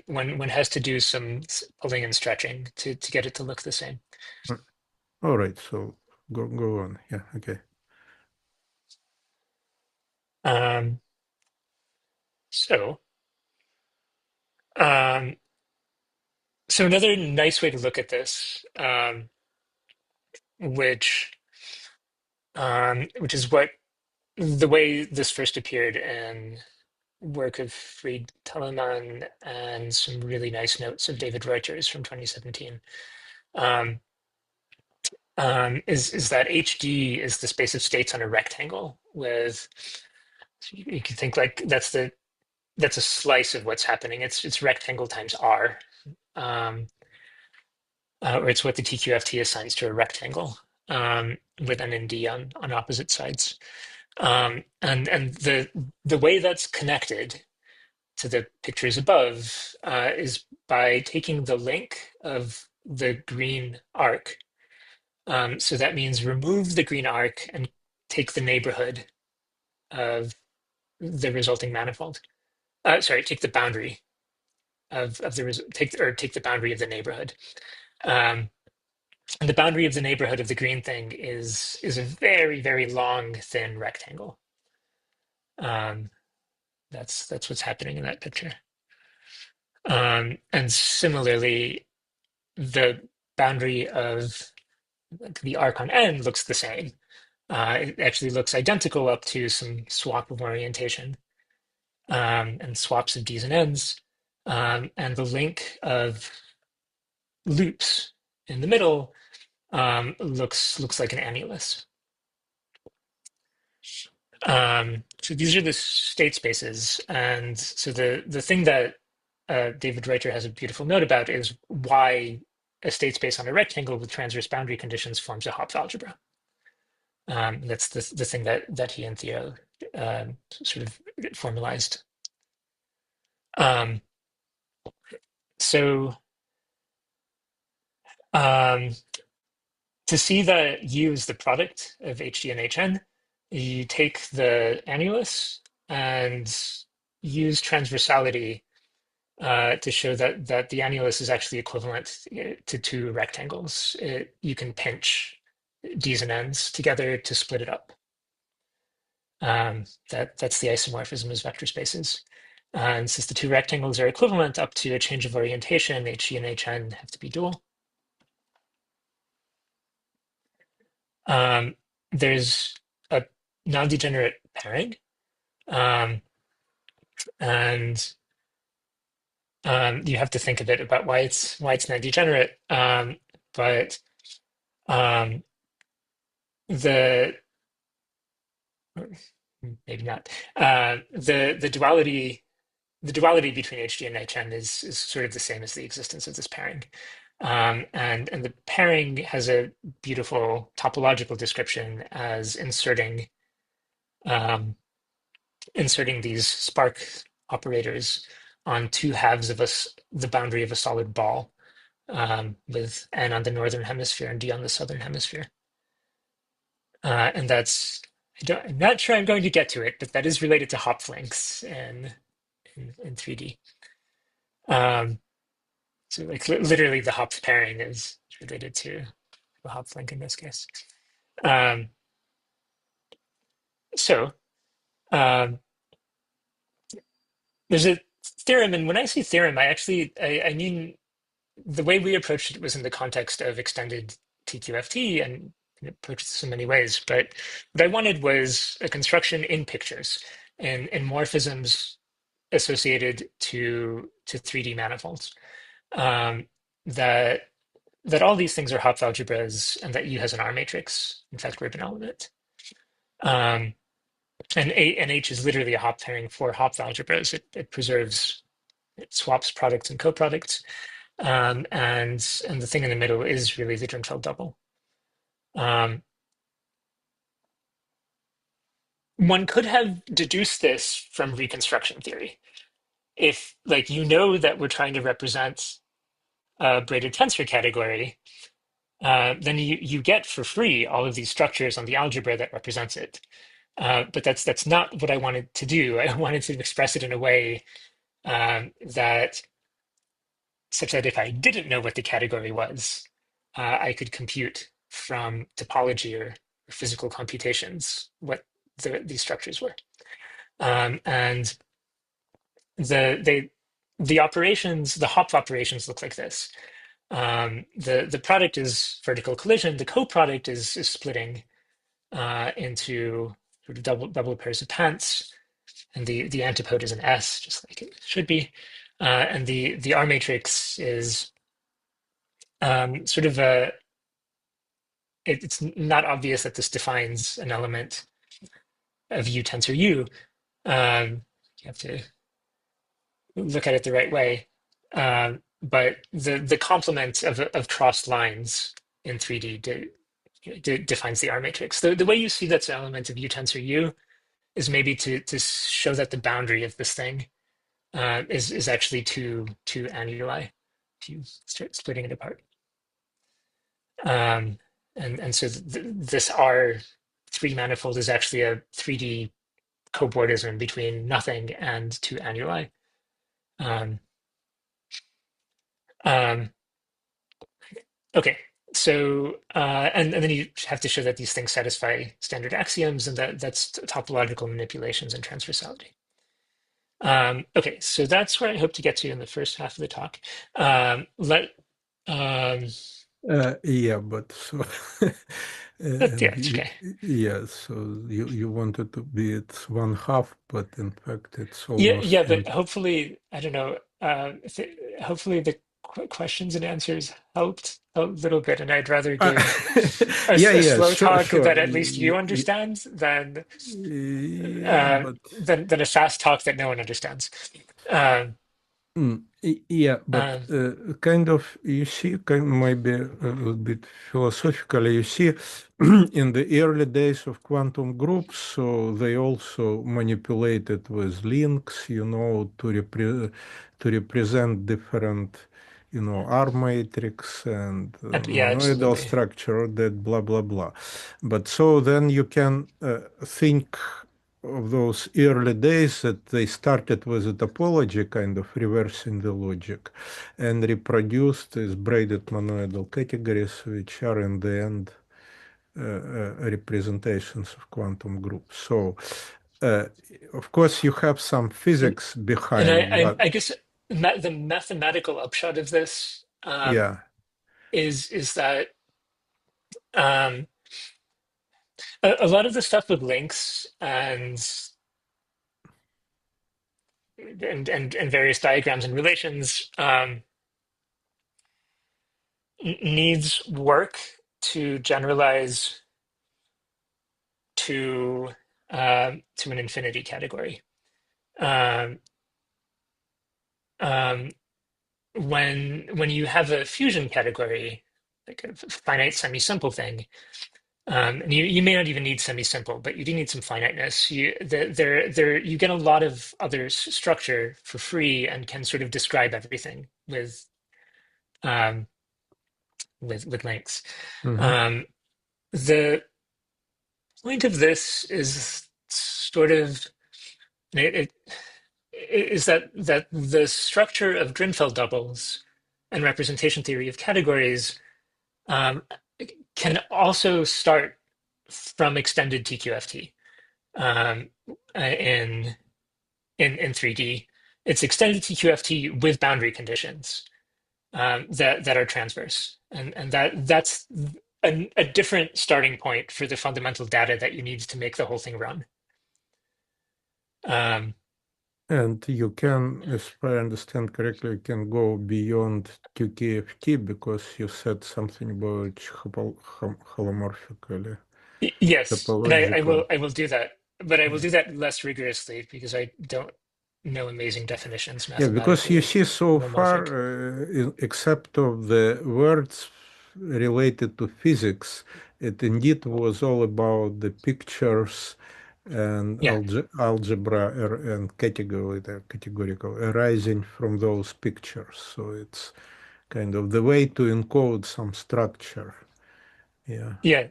One has to do some pulling and stretching to get it to look the same. All right, so go on. Yeah, okay. So um, so another nice way to look at this, which is what the way this first appeared in work of Fried Telemann and some really nice notes of David Reuters from 2017, is that HD is the space of states on a rectangle with, you can think like that's a slice of what's happening. It's rectangle times R, or it's what the TQFT assigns to a rectangle, with N and D on opposite sides. And the way that's connected to the pictures above is by taking the length of the green arc. So that means remove the green arc and take the neighborhood of the resulting manifold. Sorry, take the boundary of the take the boundary of the neighborhood. And the boundary of the neighborhood of the green thing is a very, very long, thin rectangle. That's what's happening in that picture. And similarly, the boundary of the arc on N looks the same. It actually looks identical up to some swap of orientation, and swaps of D's and N's. And the link of loops in the middle looks like an annulus. So these are the state spaces. And so the thing that David Reiter has a beautiful note about is why a state space on a rectangle with transverse boundary conditions forms a Hopf algebra. That's the thing that he and Theo sort of formalized. So to see that U is the product of HD and HN, you take the annulus and use transversality to show that the annulus is actually equivalent to two rectangles. You can pinch D's and N's together to split it up. That's the isomorphism as vector spaces. And since the two rectangles are equivalent up to a change of orientation, HG and HN have to be dual. There's a non-degenerate pairing, and you have to think a bit about why it's non-degenerate. But the maybe not the duality between HG and HN is sort of the same as the existence of this pairing. And the pairing has a beautiful topological description as inserting these spark operators on two halves of the boundary of a solid ball, with N on the northern hemisphere and D on the southern hemisphere. And that's, I'm not sure I'm going to get to it, but that is related to Hopf lengths in 3D. So like literally the Hopf pairing is related to the Hopf link in this case. So there's a theorem, and when I say theorem, I mean the way we approached it was in the context of extended TQFT, and approached this in many ways. But what I wanted was a construction in pictures and morphisms associated to 3D manifolds, that that all these things are Hopf algebras and that U has an R matrix, in fact, ribbon element. And H is literally a Hopf pairing for Hopf algebras. It preserves, it swaps products and coproducts. And the thing in the middle is really the Drinfeld double. One could have deduced this from reconstruction theory. If, like, you know that we're trying to represent a braided tensor category, then you get for free all of these structures on the algebra that represents it. But that's not what I wanted to do. I wanted to express it in a way that such that if I didn't know what the category was, I could compute from topology or physical computations what these structures were. And the operations, the Hopf operations look like this. The product is vertical collision. The coproduct is splitting into sort of double pairs of pants, and the antipode is an S, just like it should be. And the R matrix is sort of a. It's not obvious that this defines an element of U tensor U. You have to look at it the right way. But the complement of crossed lines in 3D defines the R matrix. The way you see that's an element of U tensor U is maybe to show that the boundary of this thing is actually two annuli if you start splitting it apart. And so this R3 manifold is actually a 3D cobordism between nothing and two annuli. Okay, so and then you have to show that these things satisfy standard axioms, and that's topological manipulations and transversality. Okay, so that's where I hope to get to in the first half of the talk. Yeah, but so Yeah, it's okay. Yeah, so you wanted to be it's one half, but in fact it's Yeah, almost yeah, but hopefully, I don't know. Hopefully the questions and answers helped a little bit, and I'd rather give a yeah, slow sure, talk sure. that at least you understand Yeah, but than a fast talk that no one understands. Yeah, but kind of, you see, maybe a little bit philosophically, you see, in the early days of quantum groups, so they also manipulated with links, to represent different, R matrix and Yeah, monoidal absolutely. structure, that blah, blah, blah. But so then you can think of those early days that they started with a topology, kind of reversing the logic, and reproduced these braided monoidal categories, which are in the end representations of quantum groups. So, of course, you have some physics And behind what. I guess the mathematical upshot of this Yeah. is that um, a lot of the stuff with links and various diagrams and relations needs work to generalize to an infinity category. Um, um, when you have a fusion category, like a finite semi-simple thing, and you may not even need semi-simple, but you do need some finiteness. You get a lot of other structure for free and can sort of describe everything with links. The point of this is sort of is that the structure of Drinfeld doubles and representation theory of categories can also start from extended TQFT in 3D. It's extended TQFT with boundary conditions that are transverse, and that's a different starting point for the fundamental data that you need to make the whole thing run. And you can, if I understand correctly, you can go beyond TQFT because you said something about holomorphically Yes, and topological. I will do that, but I will do that less rigorously because I don't know amazing definitions Yeah, because you mathematically of see so far, holomorphic. except of the words related to physics, it indeed was all about the pictures and Yeah, algebra and categorical arising from those pictures. So it's kind of the way to encode some structure. Yeah, yeah,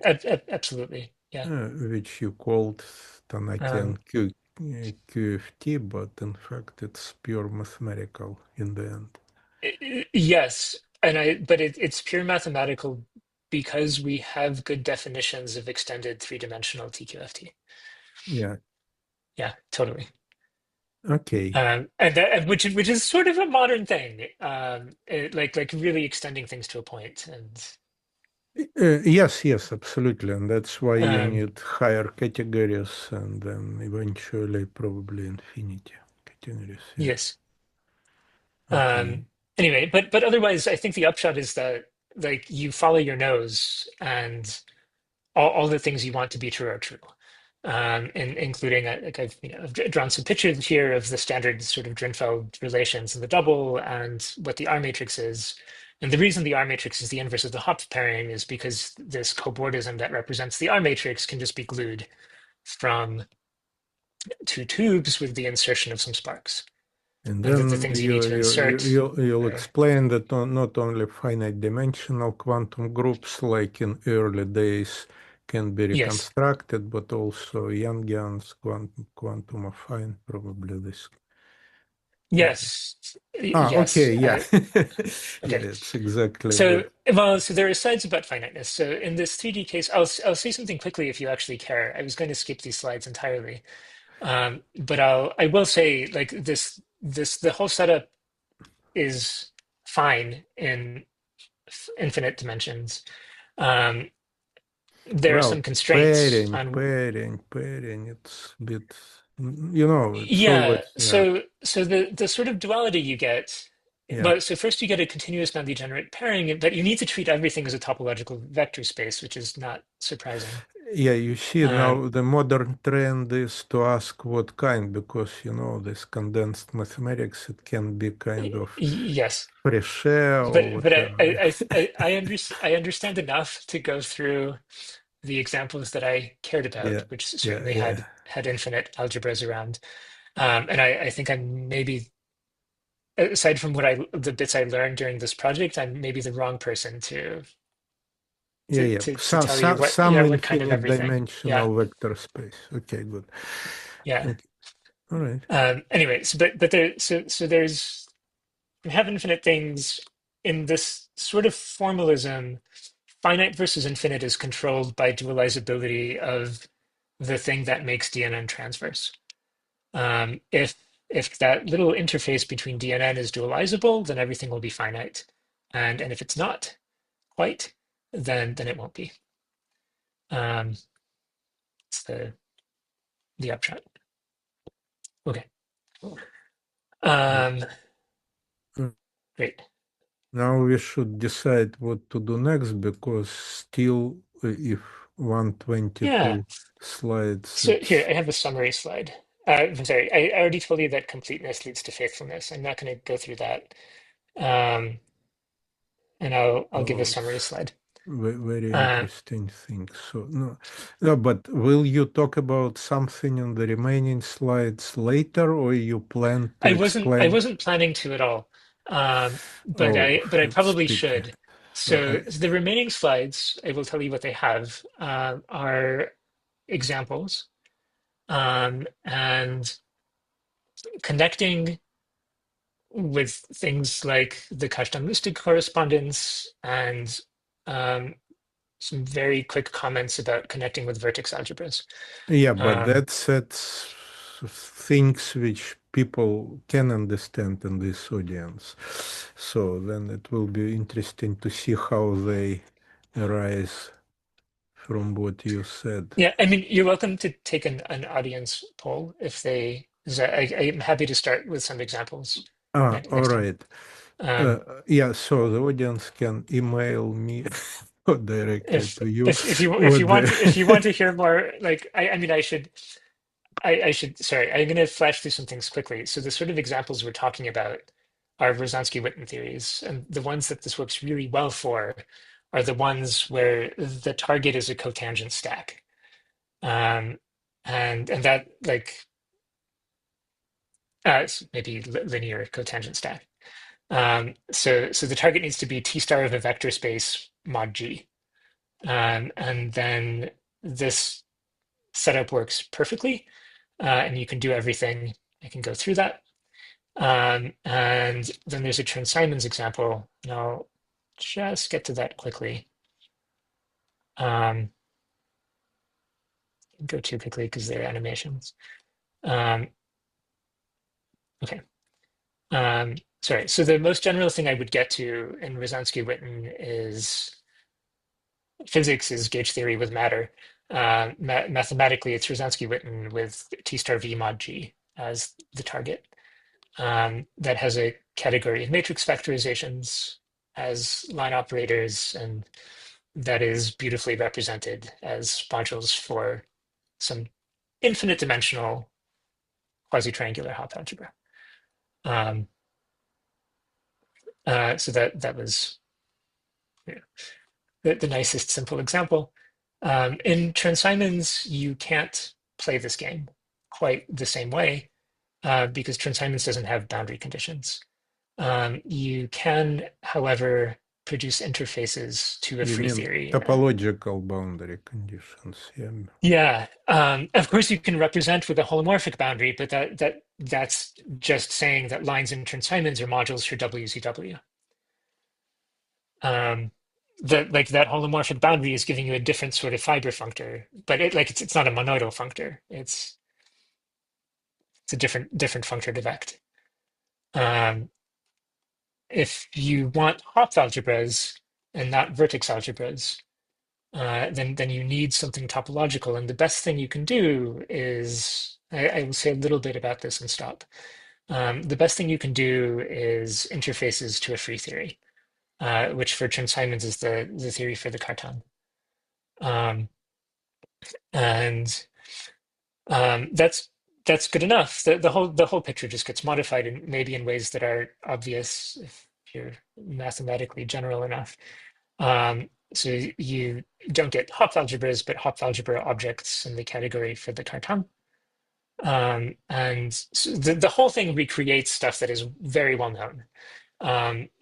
absolutely. Yeah. which you called Tannaka Um, and QFT, but in fact it's pure mathematical in the end. yes, but it's pure mathematical because we have good definitions of extended three-dimensional TQFT. Yeah. Yeah, totally. Okay. And which is sort of a modern thing, like really extending things to a point, and Yes, absolutely. And that's why you um, need higher categories and then eventually probably infinity categories. Yeah. yes. Okay. Anyway, but otherwise, I think the upshot is that like you follow your nose, and all the things you want to be true are true. Including like I've drawn some pictures here of the standard sort of Drinfeld relations in the double and what the R matrix is. And the reason the R matrix is the inverse of the Hopf pairing is because this cobordism that represents the R matrix can just be glued from two tubes with the insertion of some sparks. And And that the then things you need to insert you'll are, explain that not only finite dimensional quantum groups like in early days can be yes, reconstructed, but also Yangians, quantum affine, probably this. yes, yes. Okay, yeah. Yeah, Okay. it's exactly So, good. well, so there are sides about finiteness. So in this 3D case, I'll say something quickly if you actually care. I was going to skip these slides entirely, but I will say like the whole setup is fine in infinite dimensions. Um, there are some Well, constraints on pairing, it's a bit, you know, it's yeah. always, yeah, So the sort of duality you get. yeah. Well, so first you get a continuous non-degenerate pairing, but you need to treat everything as a topological vector space, which is not surprising. Yeah, you see Um, now the modern trend is to ask what kind, because, you know, this condensed mathematics, it can be kind of yes, fresh air or but whatever. I understand enough to go through the examples that I cared about, Yeah, which yeah, certainly yeah. had infinite algebras around. And I think I'm maybe, aside from the bits I learned during this project, I'm maybe the wrong person Yeah. to tell you Some what kind of infinite everything. Yeah, dimensional vector space. Okay, good. yeah. Okay. All right. Anyways, but there's we have infinite things in this sort of formalism. Finite versus infinite is controlled by dualizability of the thing that makes DNN transverse. If that little interface between DNN is dualizable, then everything will be finite, and if it's not quite, then it won't be. It's the upshot. Okay. Um, Mm. great. Now we should decide what to do next because still, if Yeah. 122 slides, So here, it's I have a summary slide. I'm sorry, I already told you that completeness leads to faithfulness. I'm not going to go through that. Um, and I'll give a oh, summary it's slide. very Uh, interesting thing. So no, but will you talk about something on the remaining slides later, or you plan to I explain? wasn't planning to at all, Oh, but I it's probably pity. should. No, So the remaining slides, I will tell you what they have, are examples, and connecting with things like the Kashtan-Lustig correspondence and um, some very quick comments about connecting with vertex algebras. yeah, but Um, that's things which people can understand in this audience. So then it will be interesting to see how they arise from what you said. yeah, I mean, you're welcome to take an audience poll if they I'm happy to start with some examples All next time. right. Yeah, so the audience can email me or directly to you. If you what want they- if you want to hear more, like I mean, I should sorry, I'm going to flash through some things quickly. So the sort of examples we're talking about are Wierzbowski-Witten theories, and the ones that this works really well for are the ones where the target is a cotangent stack, and that like it's maybe linear cotangent stack. So the target needs to be T star of a vector space mod G. And then this setup works perfectly, and you can do everything. I can go through that. And then there's a Chern-Simons example, and I'll just get to that quickly. Go too quickly because they're animations. Okay. Sorry. So the most general thing I would get to in Wierzbowski-Witten is physics is gauge theory with matter. Mathematically, it's Wierzbowski-Witten with T star V mod G as the target. That has a category of matrix factorizations as line operators, and that is beautifully represented as modules for some infinite dimensional quasi-triangular Hopf algebra. So that was the nicest simple example. In Chern-Simons, you can't play this game quite the same way because Chern-Simons doesn't have boundary conditions. You can, however, produce interfaces to a You free mean theory. topological boundary conditions? Yeah. Yeah, of course you can represent with a holomorphic boundary, but that's just saying that lines in Chern-Simons are modules for WZW. That holomorphic boundary is giving you a different sort of fiber functor, but it's not a monoidal functor. It's a different functor to vect. If you want Hopf algebras and not vertex algebras, then you need something topological. And the best thing you can do is, I will say a little bit about this and stop. The best thing you can do is interfaces to a free theory, which for Chern-Simons is the theory for the Cartan. And that's good enough. The whole picture just gets modified and maybe in ways that are obvious if you're mathematically general enough. So you don't get Hopf algebras, but Hopf algebra objects in the category for the Cartan. And so the whole thing recreates stuff that is very well known,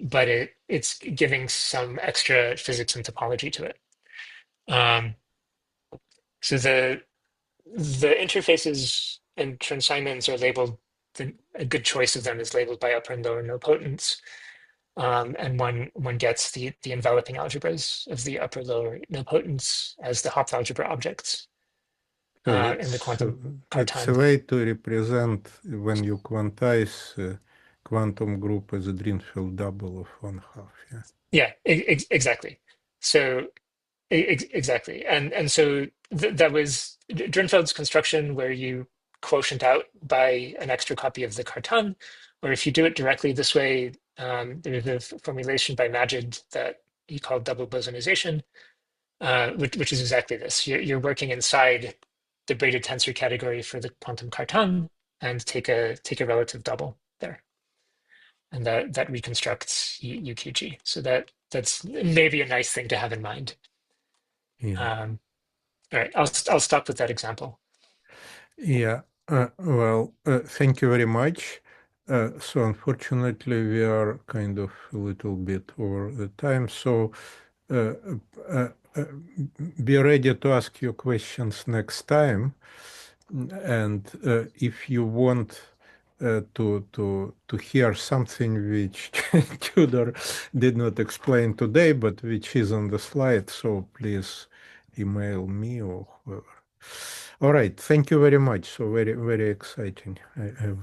but it's giving some extra physics and topology to it. So the interfaces in Chern-Simons are labeled, a good choice of them is labeled by upper and lower nilpotents. And one gets the enveloping algebras of the upper lower nilpotents as the Hopf algebra objects in the quantum It's Cartan. a way to represent when you quantize quantum group as a Drinfeld double of 1/2. Yeah. Yeah, exactly. So exactly, and so that was Drinfeld's construction, where you quotient out by an extra copy of the Cartan, or if you do it directly this way, there's a formulation by Majid that he called double bosonization, which is exactly this. You're working inside the braided tensor category for the quantum Cartan and take a relative double there, and that reconstructs UQG. So that's maybe a nice thing to have in mind. Yeah. All right, I'll stop with that example. Yeah. Well, thank you very much. So unfortunately, we are kind of a little bit over the time. So uh, uh, uh, be ready to ask your questions next time. And if you want to hear something which Tudor did not explain today, but which is on the slide, so please email me or whoever. All right, thank you very much. So very, very exciting. I